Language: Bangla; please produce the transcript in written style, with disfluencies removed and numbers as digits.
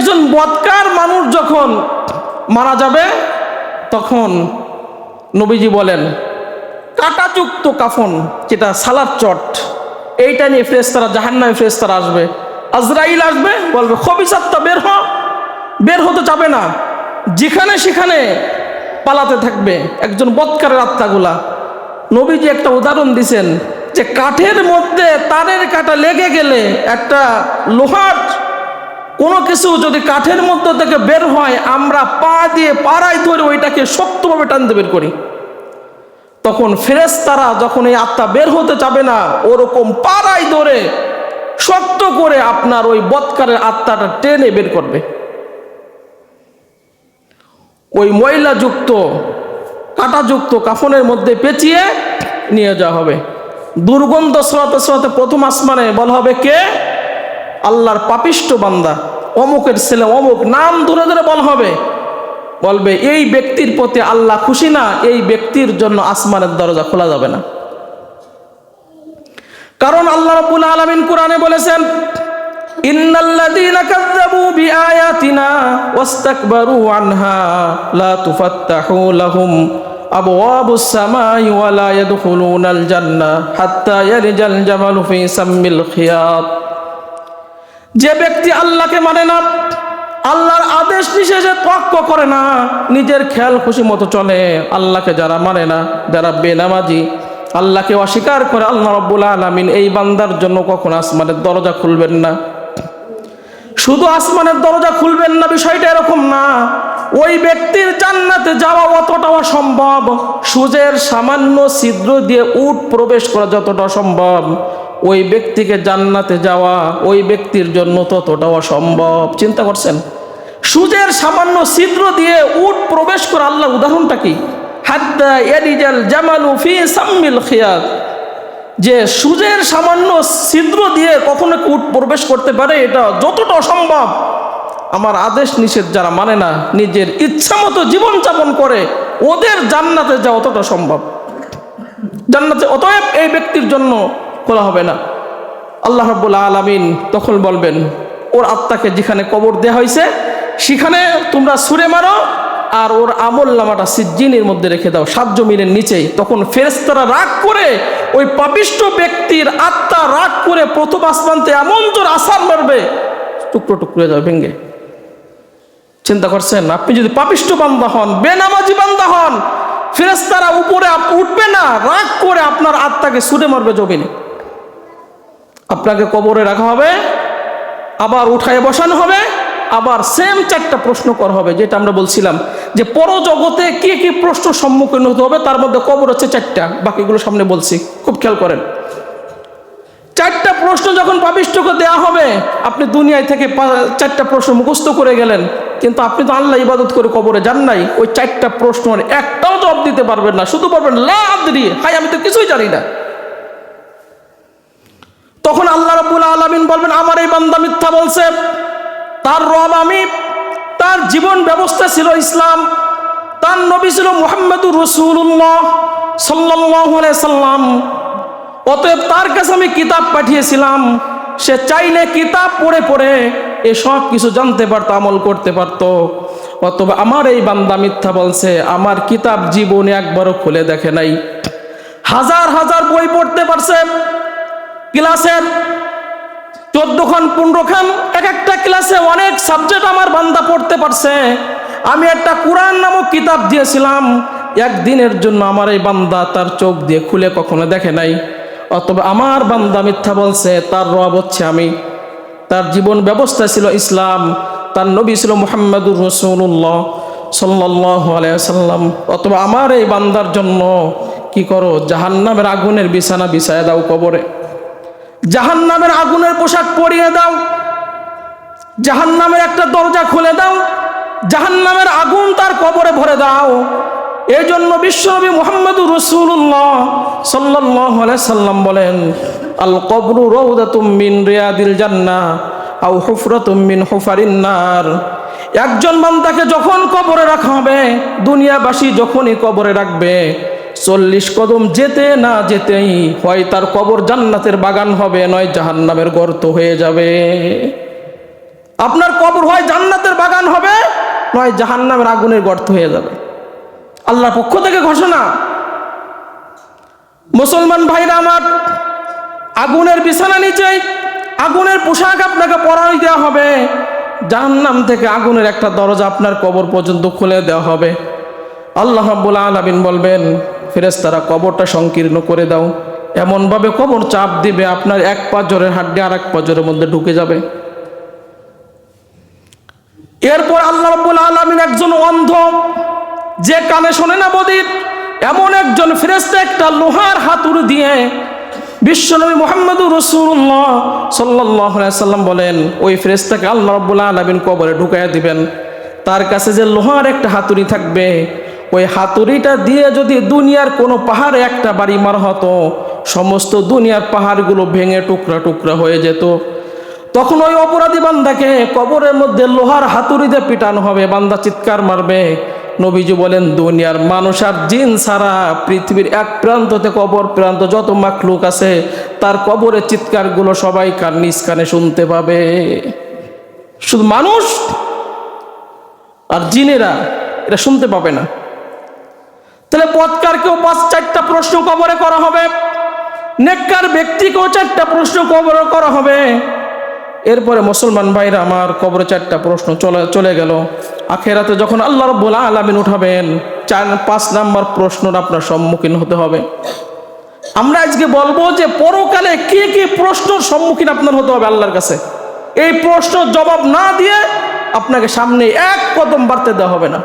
একজন বদকার মানুষ যখন মারা যাবে তখন নবীজি বলেন কাঁটাযুক্ত কাফন, যেটা সালার চট, এইটা নিয়ে ফেরেশতারা, জাহান্নামী ফেরেশতারা আসবে। আজরাইল আসবে, বলবে খবিসাতটা বের হতে যাবে না, যেখানে সেখানে পালাতে থাকবে একজন বদকারের আত্মাগুলা। নবীজি একটা উদাহরণ দিছেন যে কাঠের মধ্যে তারের কাঁটা লেগে গেলে, একটা লোহার কোনো কিছু যদি কাঠের মধ্যে থেকে বের হয়, আমরা পা দিয়ে পাড়ায় ধরে ওইটাকে শক্তভাবে টানতে বের করি। তখন ফেরেশতারা যখন এই আত্মা বের হতে চাবে না, ওরকম পাড়ায় ধরে শক্ত করে আপনার ওই বদকারের আত্মাটা টেনে বের করবে। ওই ময়লাযুক্ত কাঁটাযুক্ত কাফনের মধ্যে পেঁচিয়ে নিয়ে যাওয়া হবে। দুর্গন্ধ স্রোতে স্রোতে প্রথম আসমানে বলা হবে কে? আল্লাহর পাপিষ্ঠ বান্দা, অমুকের ছেলে অমুক, নাম ধরে ধরে বলা হবে। বলবে এই ব্যক্তির প্রতি আল্লাহ খুশি না, এই ব্যক্তির জন্য আসমানের দরজা খোলা যাবে না। কারণ আল্লাহ রাব্বুল আলামিন কোরআনে বলেছেন ইন্নাল্লাযীনা কাযযাবু বিআয়াতিনা ওয়াস্তাকবারু আনহা লা তুফাত্তাহু লাহুম আবওয়াবুস সামাই ওয়া লা ইয়াদখুলুনাল জান্নাহ হাত্তা ইয়ালিজাল জামালু ফি সাম্মিল খিয়াত। যে ব্যক্তি আল্লাহকে মানে না, আল্লাহর আদেশ নিষেধে তোয়াক্কা করে না, নিজের খেয়াল খুশি মতো চলে, আল্লাহকে যারা মানে না, যারা বেনামাজি, আল্লাহকে অস্বীকার করে, আল্লাহ রাব্বুল আলামিন এই বান্দার জন্য কখনো আসমানের দরজা খুলবেন না। শুধু আসমানের দরজা খুলবেন না বিষয়টা এরকম না, ওই ব্যক্তির জান্নাতে যাওয়া অতটাও সম্ভব, সূর্যের সামান্য ছিদ্র দিয়ে উট প্রবেশ করা যতটা সম্ভব, ওই ব্যক্তিকে জান্নাতে যাওয়া ওই ব্যক্তির জন্য ততটাও অসম্ভব। চিন্তা করছেন? সূর্যের সামান্য ছিদ্র দিয়ে উট প্রবেশ করা, আল্লাহ উদাহরণটা কি? হাত্তা ইয়ালিজাল জামালু ফি সাম্মিল খিয়াত, যে সূর্যের সামান্য ছিদ্র দিয়ে কখনো উট প্রবেশ করতে পারে, এটা যতটা অসম্ভব, আমার আদেশ নিষেধ যারা মানে না, নিজের ইচ্ছা মতো জীবনযাপন করে, ওদের জান্নাতে যাওয়া অতটা সম্ভব। জান্নাতে অতএব এই ব্যক্তির জন্য খোলা হবে না। আল্লাহ রাব্বুল আলামিন তখন বলবেন ওর আত্মাকে যেখানে কবর দেওয়া হয়েছে সেখানে তোমরা ছুঁড়ে মারো, আর ওর আমল নামাটা সিজ্জিনের মধ্যে রেখে দাও 7 জমিনের নিচেই। তখন ফেরেশতারা রাগ করে ওই পাপিষ্ঠ ব্যক্তির আত্মা রাগ করে প্রথম আসমানতে এমন জোর আছাড় মারবে, টুকরো টুকরো হয়ে যাবে, ভেঙে। চিন্তা করছেন? আপনি যদি পাপিষ্ঠ বান্দা হন, বেনামাজি বান্দা হন, ফেরেশতারা উপরে উঠবে না, রাগ করে আপনার আত্মাকে ছুঁড়ে মারবে জমিনে। আপনাকে কবরে রাখা হবে, আবার উঠায় বসানো হবে, আবার সেম 4টা প্রশ্ন করা হবে, যেটা আমরা বলছিলাম যে পরজগতে কি কি প্রশ্ন সম্মুখীন হতে হবে, তার মধ্যে কবর হচ্ছে 4টা, বাকিগুলো সামনে বলছি, খুব খেয়াল করেন। 4টা প্রশ্ন যখন পাপিষ্ঠকে দেওয়া হবে, আপনি দুনিয়ায় থেকে 4টা প্রশ্ন মুখস্থ করে গেলেন, কিন্তু আপনি তো আল্লাহ ইবাদত করে কবরে যান নাই, ওই 4টা প্রশ্ন একটাও জবাব দিতে পারবেন না, শুধু পারবেন লা আদরি, হাই আমি তো কিছুই জানি না। তখন আল্লাহ রাব্বুল আলামিন বলবেন আমার এই বান্দা মিথ্যা বলছে, তার রব আমি, তার জীবন ব্যবস্থা ছিল ইসলাম, তার নবী ছিল মুহাম্মদুর রাসূলুল্লাহ সাল্লাল্লাহু আলাইহি সাল্লাম, অতএব তার কাছে আমি কিতাব পাঠিয়েছিলাম, সে চাইলে কিতাব পড়ে পড়ে এসব কিছু জানতে পারতো, আমল করতে পারতো। অতএব আমার এই বান্দা মিথ্যা বলছে, আমার কিতাব জীবনে একবারও খুলে দেখে নাই, হাজার হাজার বই পড়তে পারছে, ক্লাসের 14 খান 15 খান, এক একটা ক্লাসে অনেক সাবজেক্ট আমার বান্দা পড়তে পারছে। আমি একটা কোরআন নামক কিতাব দিয়েছিলাম, একদিনের জন্য আমার এই বান্দা তার চোখ দিয়ে খুলে কখনো দেখে নাই। অতএব আমার বান্দা মিথ্যা বলছে, তার রব হচ্ছে আমি, তার জীবন ব্যবস্থা ছিল ইসলাম, তার নবী ছিল মুহাম্মদুর রাসূলুল্লাহ সাল্লাল্লাহু আলাইহি ওয়াসাল্লাম। অতএব আমার এই বান্দার জন্য কি করো, জাহান্নামের আগুনের বিছানা বিছায় দাও, কবরে জাহান্নামের আগুনের পোশাক পরিয়ে দাও, জাহান্নামের একটা দরজা খুলে দাও, জাহান্নামের আগুন তার কবরে ভরে দাও। এই জন্য বিশ্বনবী মুহাম্মদুর রাসূলুল্লাহ সাল্লাল্লাহু আলাইহি সাল্লাম বলেন আল কবরু রাউদাতুম মিন রিয়াদিল জান্নাহ আও হুফরাতুম মিন হুফারিন নার। একজন বান্দাকে যখন কবরে রাখা হবে, দুনিয়াবাসী যখনই কবরে রাখবে, 40 কদম যেতে না যেতেই হয় তার কবর জান্নাতের বাগান হবে, নয় জাহান্নামের গর্ত হয়ে যাবে। আপনার কবর হয় জান্নাতের বাগান হবে, নয় জাহান্নামের আগুনের গর্ত হয়ে যাবে। আল্লাহর পক্ষ থেকে ঘোষণা। মুসলমান ভাইরা আমার, আগুনের বিছানা নিচেই আগুনের পোশাক আপনাকে পরাই দেওয়া হবে। জাহান্নাম থেকে আগুনের একটা দরজা আপনার কবর পর্যন্ত খুলে দেওয়া হবে। আল্লাহ রাব্বুল আলামিন বলবেন, ফেরেশতারা কবরটা সংকীর্ণ করে দাও। এমনভাবে কবর চাপ দিবে, আপনার এক পাঁজরের হাড্ডি আর এক পাঁজরের মধ্যে ঢুকে যাবে। এরপর আল্লাহ রাব্বুল আলামিন একজন অন্ধ, যে কানে শোনে না বদির, এমন একজন ফেরেশতা একটা লোহার হাতুড়ি দিয়ে, বিশ্বনবী মুহাম্মদুর রাসূলুল্লাহ সাল্লাল্লাহু আলাইহি সাল্লাম বলেন, ওই ফেরেশতাকে আল্লাহ রাব্বুল আলামিন কবরে ঢুকাইয়া দিবেন। তার কাছে যে লোহার একটা হাতুড়ি থাকবে, ওই হাতুড়িটা দিয়ে যদি দুনিয়ার কোনো পাহাড়ে একটা বাড়ি মারা হতো, সমস্ত দুনিয়ার পাহাড়গুলো ভেঙে টুকরা টুকরা হয়ে যেত। তখন ওই অপরাধী বান্দাকে কবরের মধ্যে লোহার হাতুড়িতে পিটানো হবে, বান্দা চিৎকার মারবে। নবীজি বলেন, দুনিয়ার মানুষ আর জিন ছাড়া পৃথিবীর এক প্রান্ত থেকে অপর প্রান্ত যত মাখলুক আছে, তার কবরের চিৎকারগুলো সবাই কান নিজ কানে শুনতে পাবে। শুধু মানুষ আর জিনেরা এটা শুনতে পাবে না। তাহলে বদকারকেও 5-4টা প্রশ্ন কবরে করা হবে, নেককার ব্যক্তিকেও 4টা প্রশ্ন কবরে করা হবে। এরপরে মুসলমান ভাইরা আমার, কবরে 4টা প্রশ্ন চলে গেল। আখেরাতে যখন আল্লাহ রাব্বুল আলামিন উঠাবেন, 4-5 নাম্বার প্রশ্নর আপনার সম্মুখীন হতে হবে। আমরা আজকে বলবো যে পরকালে কি কি প্রশ্নের সম্মুখীন আপনার হতে হবে আল্লাহর কাছে। এই প্রশ্নের জবাব না দিয়ে আপনাকে সামনে এক কদম বাড়তে দেওয়া হবে না।